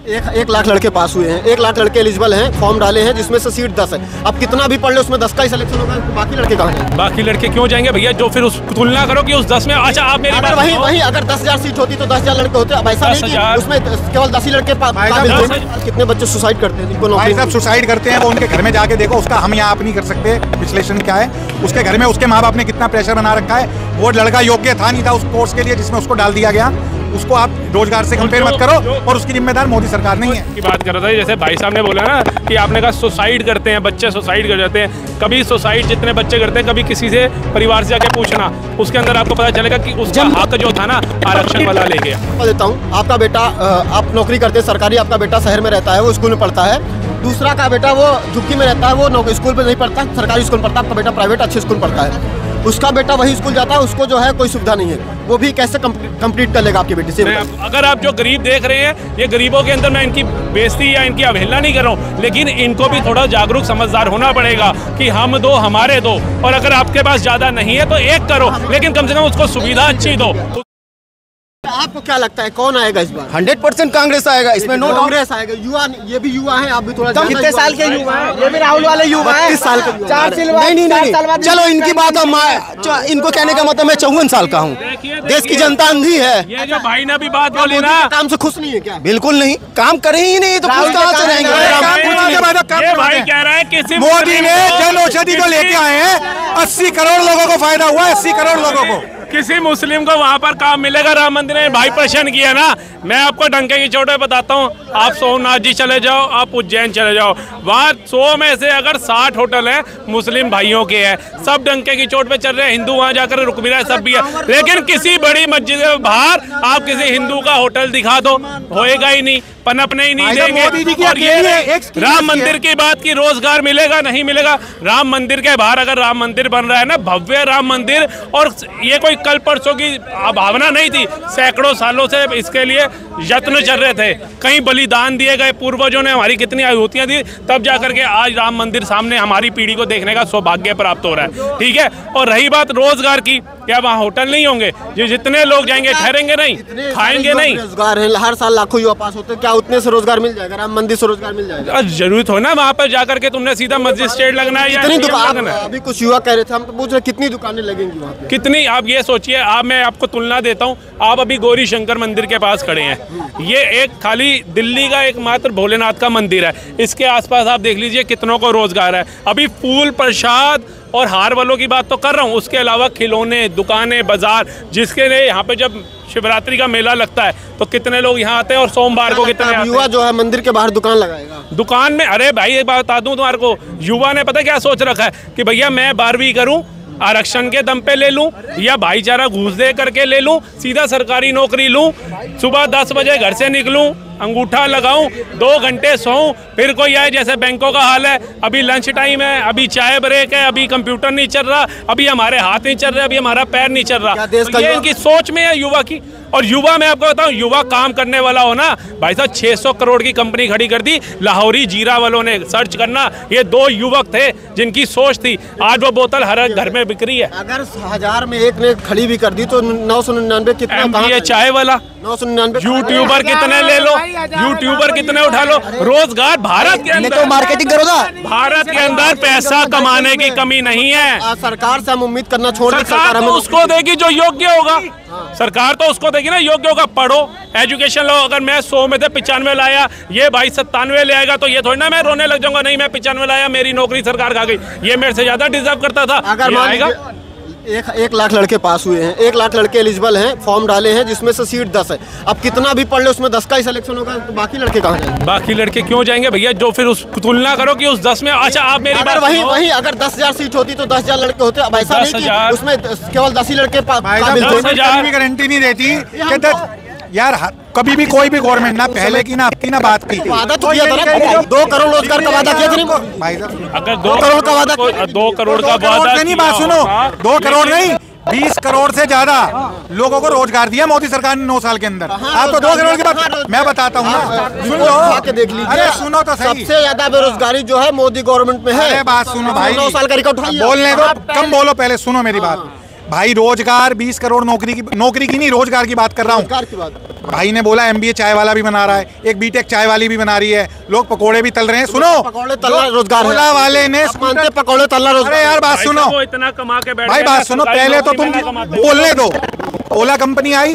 एक लाख लड़के पास हुए हैं, 1 लाख लड़के एलिजिबल हैं, फॉर्म डाले हैं जिसमें से सीट 10 है। अब कितना भी पढ़ ले उसमें 10 का ही सिलेक्शन होगा, बाकी लड़के कहाँ जाएंगे? बाकी लड़के क्यों जाएंगे भैया? जो फिर उस तुलना करो कि उस 10 में, अच्छा आप मेरी बात वही अगर 10,000 सीट होती तो 10,000 लड़के होते। अब ऐसा नहीं कि उसमें केवल 10 ही लड़के कितने बच्चे सुसाइड करते हैं जिनको भाई साहब सुसाइड करते हैं, वो उनके घर में जाके देखो, उसका हम यहाँ आप नहीं कर सकते विश्लेषण क्या है। उसके घर में उसके माँ बाप ने कितना प्रेशर बना रखा है। वो लड़का योग्य था नहीं था उस कोर्स के लिए जिसमें उसको डाल दिया गया। उसको आप रोजगार से कंपेयर मत करो, और उसकी जिम्मेदार मोदी सरकार नहीं है। की बात कर रहा था, जैसे भाई साहब ने बोला ना कि आपने कहा सुसाइड करते हैं बच्चे, सुसाइड कर जाते हैं। कभी सुसाइड जितने बच्चे करते हैं, कभी किसी से परिवार से जाके पूछना, उसके अंदर आपको पता चलेगा कि उसका हक जो था ना आरक्षण वाला ले गया। मैं देता हूँ, आपका बेटा आप नौकरी करते हैं सरकारी, आपका बेटा शहर में रहता है, वो स्कूल में पढ़ता है। दूसरा का बेटा वो झुग्गी में रहता है, वो स्कूल में नहीं पढ़ता, सरकारी स्कूल में पढ़ता। आपका बेटा प्राइवेट अच्छे स्कूल पढ़ता है, उसका बेटा वही स्कूल जाता है, उसको जो है कोई सुविधा नहीं है, वो भी कैसे कंप्लीट कर लेगा आपकी बेटी से? अगर आप जो गरीब देख रहे हैं, ये गरीबों के अंदर मैं इनकी बेइज्जती या इनकी अवहेलना नहीं कर रहा हूँ, लेकिन इनको भी थोड़ा जागरूक समझदार होना पड़ेगा कि हम दो हमारे दो, और अगर आपके पास ज्यादा नहीं है तो एक करो, लेकिन कम से कम उसको सुविधा अच्छी दो। आपको क्या लगता है कौन आएगा इस बार? 100% कांग्रेस आएगा, इसमें नो कांग्रेस आएगा। युवा, ये भी युवा है, आप भी थोड़ा कितने साल के युवा हैं? ये भी राहुल वाले युवा हैं, 32 साल के। 4 साल नहीं, चलो इनकी बात इनको कहने का मतलब मैं 54 साल का हूँ। देश की जनता अंधी है। ये जो भाई ने भी बात बोली ना, काम से खुश नहीं है क्या? बिल्कुल नहीं, काम करे ही नहीं तो खुश कहाँ से रहेंगे? ये भाई कह रहा है किसी मोदी ने जन औषधि को लेके आए हैं, 80 करोड़ लोगों को फायदा हुआ, 80 करोड़ लोगों को। किसी मुस्लिम को वहाँ पर काम मिलेगा? राम मंदिर में भाई प्रश्न किया ना, मैं आपको डंके की चोट पे बताता हूँ। आप सोमनाथ जी चले जाओ, आप उज्जैन चले जाओ, वहाँ 100 में से अगर 60 होटल हैं मुस्लिम भाइयों के हैं, सब डंके की चोट पे चल रहे हैं। हिंदू वहाँ जाकर रुक भी रहा है, सब भी है, लेकिन किसी बड़ी मस्जिद के बाहर आप किसी हिंदू का होटल दिखा दो, होएगा ही नहीं, पनपने ही नहीं देंगे। और ये राम मंदिर की बात की रोजगार मिलेगा नहीं मिलेगा, राम मंदिर के बाहर अगर राम मंदिर बन रहा है ना, भव्य राम मंदिर, और ये कोई कल परसों की भावना नहीं थी, सैकड़ों सालों से इसके लिए यत्न चल रहे थे, कई बलिदान दिए गए, पूर्वजों ने हमारी कितनी आहुतियां दी, तब जाकर के आज राम मंदिर सामने हमारी पीढ़ी को देखने का सौभाग्य प्राप्त हो रहा है। ठीक है, और रही बात रोजगार की, क्या वहाँ होटल नहीं होंगे? जो जितने लोग जाएंगे ठहरेंगे नहीं, खाएंगे नहीं? रोजगार है, हर साल लाखों युवा पास होते हैं, क्या उतने से रोजगार मिल जाएगा? राम मंदिर से रोजगार मिल जाएगा? जरूरत हो ना वहाँ पर जाकर के तुमने सीधा मस्जिद स्टेट लगना है या दुकान? अभी कुछ युवा कह रहे थे, हम तो पूछ रहे कितनी दुकानें लगेंगी वहाँ पे? कितनी? आप ये सोचिए, आप मैं आपको तुलना देता हूँ, आप अभी गौरी शंकर मंदिर के पास खड़े हैं, ये एक खाली दिल्ली का एकमात्र भोलेनाथ का मंदिर है, इसके आसपास आप देख लीजिए कितनों को रोजगार है। अभी फूल प्रसाद और हार वालों की बात तो कर रहा हूँ, उसके अलावा खिलौने, दुकानें, बाजार, जिसके लिए यहाँ पे जब शिवरात्रि का मेला लगता है तो कितने लोग यहाँ आते हैं, और सोमवार को कितने आते हैं। युवा जो है मंदिर के बाहर दुकान लगाएगा, दुकान में। अरे भाई एक बात बता दूं तुम्हारे को, युवा ने पता क्या सोच रखा है कि भैया मैं 12वीं करूं, आरक्षण के दम पे ले लूं, या भाईचारा घूस दे करके ले लूं, सीधा सरकारी नौकरी लूं, सुबह 10 बजे घर से निकलूं, अंगूठा लगाऊं, 2 घंटे सोऊं, फिर कोई आए, जैसे बैंकों का हाल है, अभी लंच टाइम है, अभी चाय ब्रेक है, अभी कंप्यूटर नहीं चल रहा, अभी हमारे हाथ नहीं चल रहे, अभी हमारा पैर नहीं चल रहा। तो ये इनकी सोच में है युवा की। और युवा, मैं आपको बताऊं, युवा काम करने वाला हो ना भाई साहब, 600 करोड़ की कंपनी खड़ी कर दी लाहौरी जीरा वालों ने, सर्च करना, ये 2 युवक थे जिनकी सोच थी, आज वो बोतल हर घर में बिक रही है। अगर 1000 में एक ने खड़ी भी कर दी तो 999 कितना? ये चाय वाला 999, यूट्यूबर कितने ले लो, यूट्यूबर कितने उठा लो, रोजगार भारत के अंदर तो मार्केटिंग करो ना, भारत के अंदर पैसा कमाने की कमी नहीं है। सरकार से हम उम्मीद करना छोड़, सरकार तो उसको देगी जो योग्य होगा, सरकार तो उसको देगी ना योग्य होगा। पढ़ो, एजुकेशन लो, अगर मैं 100 में से 95 लाया, ये भाई 97 ले आएगा, तो ये थोड़ी ना मैं रोने लग जाऊंगा, नहीं मैं 95 लाया, मेरी नौकरी सरकार खा गई, ये मेरे से ज्यादा डिजर्व करता था। अगर मान लीजिए 1 लाख लड़के पास हुए हैं, 1 लाख लड़के एलिजिबल हैं, फॉर्म डाले हैं जिसमें से सीट 10 है। अब कितना भी पढ़ ले उसमें 10 का ही सिलेक्शन होगा, तो बाकी लड़के कहाँ जाएंगे? बाकी लड़के क्यों जाएंगे भैया? जो फिर उस तुलना करो कि उस 10 में, अच्छा आप मेरी बात वही अगर 10,000 सीट होती तो 10,000 लड़के होते। अब ऐसा नहीं कि उसमें केवल 10 ही लड़के भी गारंटी नहीं देती कि यार कभी भी कोई भी गवर्नमेंट ना पहले की ना आपकी ना बात की वादा तो किया था ना, 2 करोड़ रोजगार का वादा किया था नहीं भाई साहब? अगर 2 करोड़ का वादा, 2 करोड़ का वादा नहीं, बात सुनो, 2 करोड़ नहीं, 20 करोड़ से ज्यादा लोगों को रोजगार दिया मोदी सरकार ने 9 साल के अंदर। आप तो 2 करोड़ की बात, मैं बताता हूँ ना, सुन लो, देख लीजिए। अरे सुनो तो सही, सबसे ज्यादा बेरोजगारी जो है मोदी गवर्नमेंट में है। अरे बात सुनो भाई, 9 साल का रिकॉर्ड बोलने दो, कम बोलो, पहले सुनो मेरी बात। भाई रोजगार 20 करोड़ नौकरी की नहीं, रोजगार की बात कर रहा हूँ। रोजगार की बात भाई ने बोला MBA चाय वाला भी बना रहा है, एक बीटेक चाय वाली भी बना रही है, लोग पकोड़े भी तल रहे हैं। सुनो, पकौड़े तलना रोजगार है। ओला वाले ने मानते पकौड़े तलना रोजगार। अरे यार बात सुनो वो इतना कमा के बैठ भाई, गया, बात सुनो, पहले तो तुम बोलने दो। ओला कंपनी आई,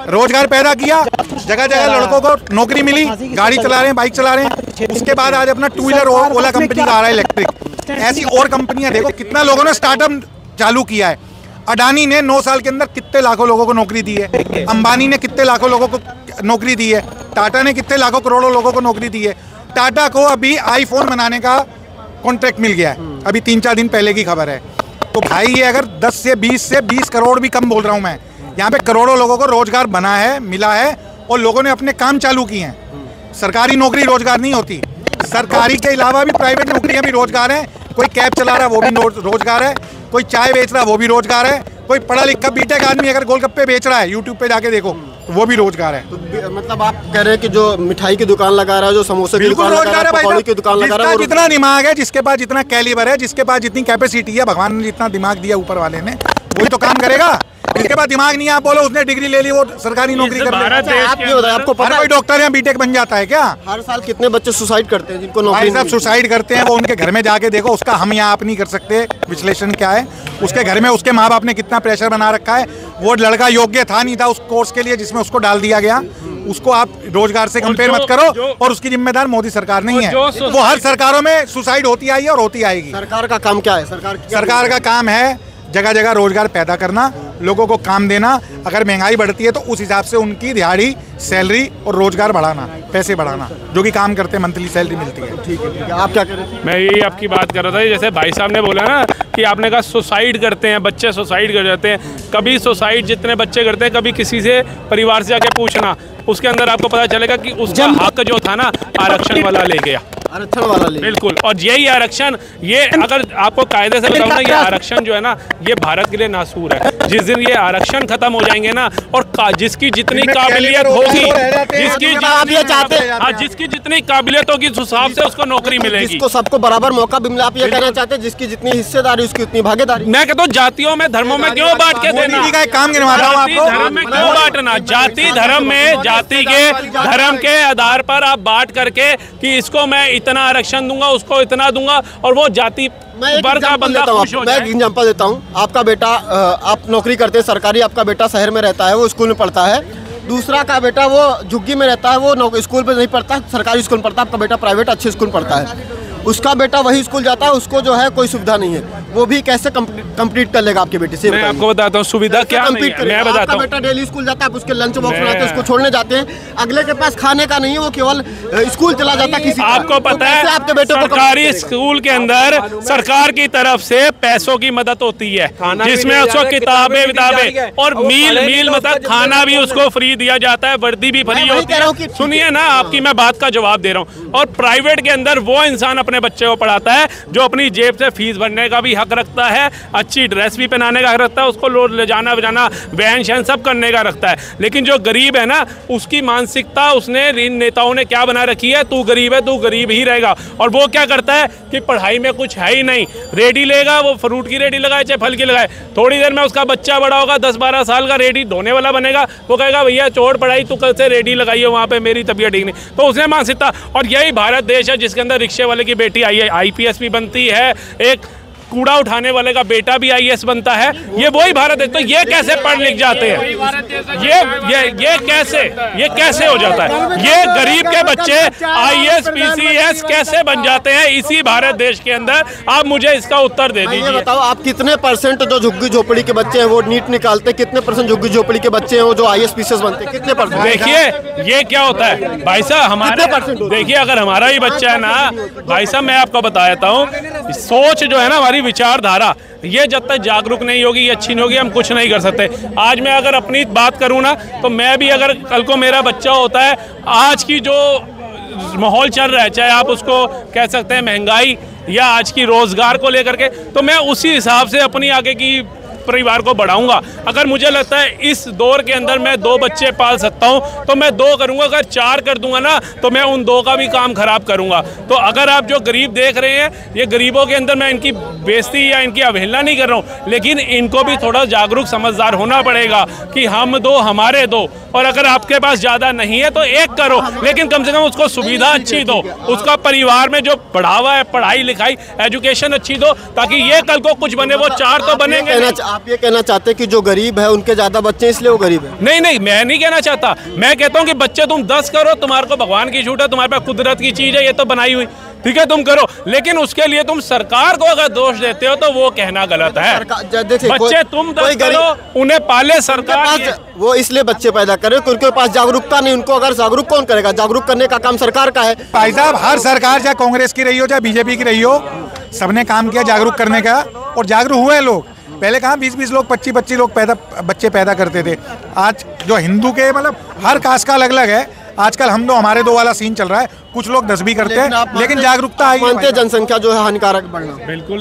रोजगार पैदा किया, जगह जगह लड़कों को नौकरी मिली, गाड़ी चला रहे हैं, बाइक चला रहे हैं। उसके बाद आज अपना 2 व्हीलर ओला कंपनी का आ रहा है इलेक्ट्रिक। ऐसी और कंपनियां देखो, कितना लोगों ने स्टार्टअप चालू किया है। अडानी ने 9 साल के अंदर कितने लाखों लोगों को नौकरी दी है, अंबानी ने कितने लाखों लोगों को नौकरी दी है, टाटा ने कितने लाखों करोड़ों लोगों को नौकरी दी है। टाटा को अभी आईफोन बनाने का कॉन्ट्रैक्ट मिल गया है, अभी 3-4 दिन पहले की खबर है। तो भाई ये अगर 10 से 20 करोड़ भी कम बोल रहा हूँ मैं, यहाँ पे करोड़ों लोगों को रोजगार बना है, मिला है, और लोगों ने अपने काम चालू किए हैं। सरकारी नौकरी रोजगार नहीं होती, सरकारी के अलावा भी प्राइवेट नौकरियां भी रोजगार है। कोई कैब चला रहा है वो भी रोजगार है, कोई चाय बेच रहा है वो भी रोजगार है, कोई पढ़ा लिखा बीटेक आदमी अगर गोलगप्पे बेच रहा है यूट्यूब पे जाके देखो तो वो भी रोजगार है। तो मतलब आप कह रहे हैं कि जो मिठाई की दुकान लगा रहा है, जो समोसे की दुकान लगा रहा है, पकौड़े की दुकान लगा रहा है, जितना दिमाग है, जिसके पास जितना कैलिबर है, जिसके पास जितनी कैपेसिटी है, भगवान ने जितना दिमाग दिया ऊपर वाले ने, वही तो काम करेगा। जिसके पास दिमाग नहीं, आप बोलो उसने डिग्री ले ली वो सरकारी नौकरी कर लेगा। आप ये बताइए, आपको पता है कोई डॉक्टर या बीटेक बन जाता है क्या? हर साल कितने बच्चे सुसाइड करते हैं जिनको भाई नौकरी साहब सुसाइड करते हैं, वो उनके घर में जाके देखो, उसका हम यहाँ आप नहीं कर सकते विश्लेषण क्या है। उसके घर में उसके माँ बाप ने कितना प्रेशर बना रखा है। वो लड़का योग्य था नहीं था उस कोर्स के लिए जिसमें उसको डाल दिया गया। उसको आप रोजगार से कंपेयर मत करो, और उसकी जिम्मेदार मोदी सरकार नहीं है। वो हर सरकारों में सुसाइड होती आई है और होती आएगी। सरकार का काम क्या है? सरकार का काम है जगह जगह रोजगार पैदा करना, लोगों को काम देना। अगर महंगाई बढ़ती है तो उस हिसाब से उनकी दिहाड़ी, सैलरी और रोजगार बढ़ाना, पैसे बढ़ाना, जो कि काम करते हैं मंथली सैलरी मिलती है। ठीक है, आप क्या करें? मैं यही आपकी बात कर रहा था, जैसे भाई साहब ने बोला ना कि आपने कहा सुसाइड करते हैं बच्चे, सुसाइड कर जाते हैं। कभी सुसाइड जितने बच्चे करते हैं, कभी किसी से परिवार से आके पूछना, उसके अंदर आपको पता चलेगा कि उसका हक जो था ना आरक्षण वाला ले गया, आरक्षण वाला ले। बिल्कुल। और यही आरक्षण, ये अगर आपको कायदे से बताऊं ना, ये आरक्षण जो है ना, ये भारत के लिए नासूर है। जिस दिन ये आरक्षण खत्म हो जाएंगे ना, और जिसकी जितनी काबिलियत होगी, जिसकी जितनी काबिलियत होगी उस हिसाब से उसको नौकरी मिलेगी। जिसको सबको बराबर मौका भी मिले, आप ये कहना चाहते हैं जिसकी जितनी हिस्सेदारी उसकी उतनी भागीदारी। मैं कहता हूँ जातियों में, धर्मों में क्यों बांट के देना? काम गिनवाता हूं आपको। धर्म में क्यों बांटना? जाति धर्म में, जाति के धर्म के आधार पर आप बांट करके कि इसको मैं इतना आरक्षण दूंगा, उसको इतना दूंगा, और वो जाति वर्ग का बंदा खुश हो जाए। मैं एक एग्जांपल देता हूँ। आपका बेटा, आप नौकरी करते हैं सरकारी, आपका बेटा शहर में रहता है, वो स्कूल में पढ़ता है। दूसरा का बेटा वो झुग्गी में रहता है, वो स्कूल में नहीं पढ़ता, सरकारी स्कूल में पढ़ता है। आपका बेटा प्राइवेट अच्छे स्कूल में पढ़ता है। उसका बेटा वही स्कूल जाता है, उसको जो है कोई सुविधा नहीं है। वो भी कैसे कंप्लीट कर लेगा आपके बेटे से? मैं आपको बताता हूँ सुविधा क्या नहीं है, मैं बताता हूँ। बेटा डेली स्कूल जाता है, आप उसके लंच बॉक्स बनाते हैं, उसको छोड़ने जाते हैं। अगले के पास खाने का नहीं है, वो केवल स्कूल चला जाता है। किसी आपको पता है आपके बेटे को सरकारी स्कूल के अंदर सरकार की तरफ से पैसों की मदद होती है, जिसमें उसको किताबें और मील मतलब खाना भी उसको फ्री दिया जाता है, वर्दी भी फ्री होती है। सुनिए ना, आपकी मैं बात का जवाब दे रहा हूँ। और प्राइवेट के अंदर वो इंसान अपने बच्चे को पढ़ाता है जो अपनी जेब से फीस भरने का भी हक रखता है, अच्छी ड्रेस भी पहनाने का हक रखता है, उसको ले जाना बजाना, वहन शहन सब करने का रखता है। लेकिन जो गरीब है ना, उसकी मानसिकता उसने इन नेताओं ने क्या बना रखी है, तू गरीब है, तू गरीब ही रहेगा। और वो क्या करता है कि पढ़ाई में कुछ है ही नहीं, रेडी लेगा, वो फ्रूट की रेडी लगाए चाहे फल की लगाए, थोड़ी देर में उसका बच्चा बड़ा होगा, 10-12 साल का, रेडी धोने वाला बनेगा। वो कहेगा भैया छोड़ पढ़ाई, तू कल से रेडी लगाइए वहाँ पे, मेरी तबीयत ठीक नहीं। तो उसने मानसिकता, और यही भारत देश है जिसके अंदर रिक्शे वाले की बेटी IPS भी बनती है, एक कूड़ा उठाने वाले का बेटा भी IAS बनता है। ये वही भारत है। तो ये कैसे पढ़ लिख जाते हैं? ये कैसे हो जाता है? ये गरीब के बच्चे IAS PCS कैसे बन जाते हैं इसी भारत देश के अंदर? आप मुझे इसका उत्तर दे दीजिए। बताओ, आप कितने परसेंट जो झुग्गी झोपड़ी के बच्चे हैं वो नीट निकालते, कितने परसेंट झुग्गी झोपड़ी के बच्चे हैं वो जो IAS PCS बनते हैं, कितने परसेंट? देखिए ये क्या होता है भाई साहब, हमारे देखिए अगर हमारा ही बच्चा है ना भाई साहब, मैं आपको बता देता हूँ, सोच जो है ना हमारी विचारधारा, ये जब तक जागरूक नहीं होगी, ये अच्छी नहीं होगी, हम कुछ नहीं कर सकते। आज मैं अगर अपनी बात करूं ना, तो मैं भी अगर कल को मेरा बच्चा होता है, आज की जो माहौल चल रहा है, चाहे आप उसको कह सकते हैं महंगाई या आज की रोजगार को लेकर के, तो मैं उसी हिसाब से अपनी आगे की परिवार को बढ़ाऊंगा। अगर मुझे लगता है इस दौर के अंदर मैं 2 बच्चे पाल सकता हूं तो मैं 2 करूंगा। अगर 4 कर दूंगा ना तो मैं उन 2 का भी काम खराब करूंगा। तो अगर आप जो गरीब देख रहे हैं, ये गरीबों के अंदर मैं इनकी बेइज्जती या इनकी अवहेलना नहीं कर रहा हूं, लेकिन इनको भी थोड़ा जागरूक समझदार होना पड़ेगा कि हम 2 हमारे 2, और अगर आपके पास ज्यादा नहीं है तो 1 करो, लेकिन कम से कम उसको सुविधा अच्छी दो, उसका परिवार में जो बढ़ावा है, पढ़ाई लिखाई एजुकेशन अच्छी दो, ताकि ये कल को कुछ बने, वो 4 तो बनेंगे। आप ये कहना चाहते हैं कि जो गरीब है उनके ज्यादा बच्चे इसलिए वो गरीब है? नहीं, मैं नहीं कहना चाहता। मैं कहता हूँ कि बच्चे तुम 10 करो, तुम्हारे को भगवान की छूट है, तुम्हारे पास कुदरत की चीज है, ये तो बनाई हुई, ठीक है, तुम करो, लेकिन उसके लिए तुम सरकार को अगर दोष देते हो तो वो कहना गलत है। बच्चे तुम 10 करो, उन्हें पाले सरकार। वो इसलिए बच्चे पैदा करे क्योंकि उनके पास जागरूकता नहीं। उनको अगर जागरूक कौन करेगा? जागरूक करने का काम सरकार का है। भाई साहब, हर सरकार चाहे कांग्रेस की रही हो चाहे बीजेपी की रही हो, सबने काम किया जागरूक करने का, और जागरूक हुए लोग। पहले कहाँ 20-20 लोग 25-25 लोग बच्चे पैदा करते थे। आज जो हिंदू के मतलब हर कास्ट का अलग अलग है। आजकल हम 2 हमारे 2 वाला सीन चल रहा है। कुछ लोग 10 भी करते हैं, लेकिन जागरूकता आई। मानते हैं जनसंख्या जो है हानिकारक बढ़ना?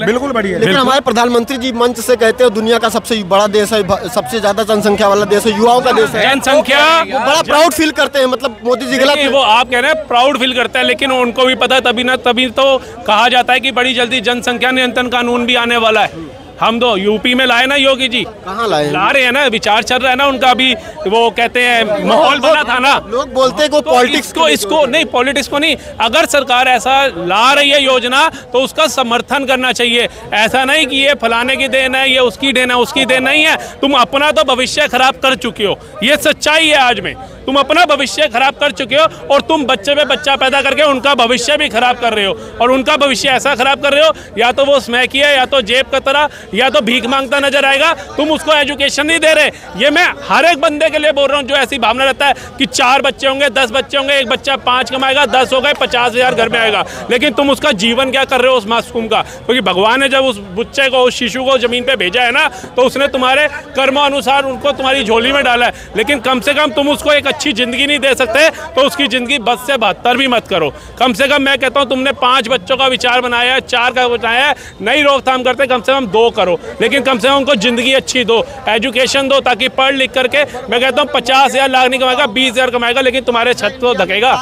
बिल्कुल बढ़िया। लेकिन हमारे प्रधानमंत्री जी मंच से कहते हैं दुनिया का सबसे बड़ा देश है, सबसे ज्यादा जनसंख्या वाला देश है, युवाओं का देश है। जनसंख्या बड़ा प्राउड फील करते हैं, मतलब मोदी जी गलत? वो आप कह रहे हैं प्राउड फील करते हैं, लेकिन उनको भी पता है, तभी तो कहा जाता है कि बड़ी जल्दी जनसंख्या नियंत्रण कानून भी आने वाला है। हम तो यूपी में लाए ना योगी जी। कहाँ लाए? ला रहे हैं ना, विचार चल रहा है ना उनका। अभी वो कहते हैं माहौल बना था ना, लोग बोलते हैं कि पॉलिटिक्स को इसको नहीं, पॉलिटिक्स को नहीं। अगर सरकार ऐसा ला रही है योजना तो उसका समर्थन करना चाहिए। ऐसा नहीं कि ये फलाने की देन है, ये उसकी देन है, उसकी देन नहीं है। तुम अपना तो भविष्य खराब कर चुके हो, ये सच्चाई है। आज में तुम अपना भविष्य खराब कर चुके हो, और तुम बच्चे पे बच्चा पैदा करके उनका भविष्य भी खराब कर रहे हो। और उनका भविष्य ऐसा खराब कर रहे हो, या तो वो स्मैकी है, या तो जेब कतरा, या तो भीख मांगता नजर आएगा। तुम उसको एजुकेशन नहीं दे रहे। ये मैं हर एक बंदे के लिए बोल रहा हूँ जो ऐसी भावना रहता है कि 4 बच्चे होंगे, 10 बच्चे होंगे, एक बच्चा 5 कमाएगा, 10 हो गए, 50,000 घर में आएगा। लेकिन तुम उसका जीवन क्या कर रहे हो उस मासूम का? क्योंकि भगवान ने जब उस बच्चे को, उस शिशु को जमीन पे भेजा है ना, तो उसने तुम्हारे कर्मानुसार उनको तुम्हारी झोली में डाला है। लेकिन कम से कम तुम उसको एक अच्छी जिंदगी नहीं दे सकते, तो उसकी जिंदगी 10 से 72 भी मत करो। कम से कम मैं कहता हूँ तुमने 5 बच्चों का विचार बनाया है, 4 का बनाया है, नहीं रोकथाम करते, कम से कम 2 करो, लेकिन कम से कम उनको जिंदगी अच्छी दो, एजुकेशन दो, ताकि पढ़ लिख करके मैं कहता हूँ 50,000 लाख नहीं कमाएगा, 20,000 कमाएगा, लेकिन तुम्हारे छत को धकेगा।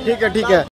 ठीक है।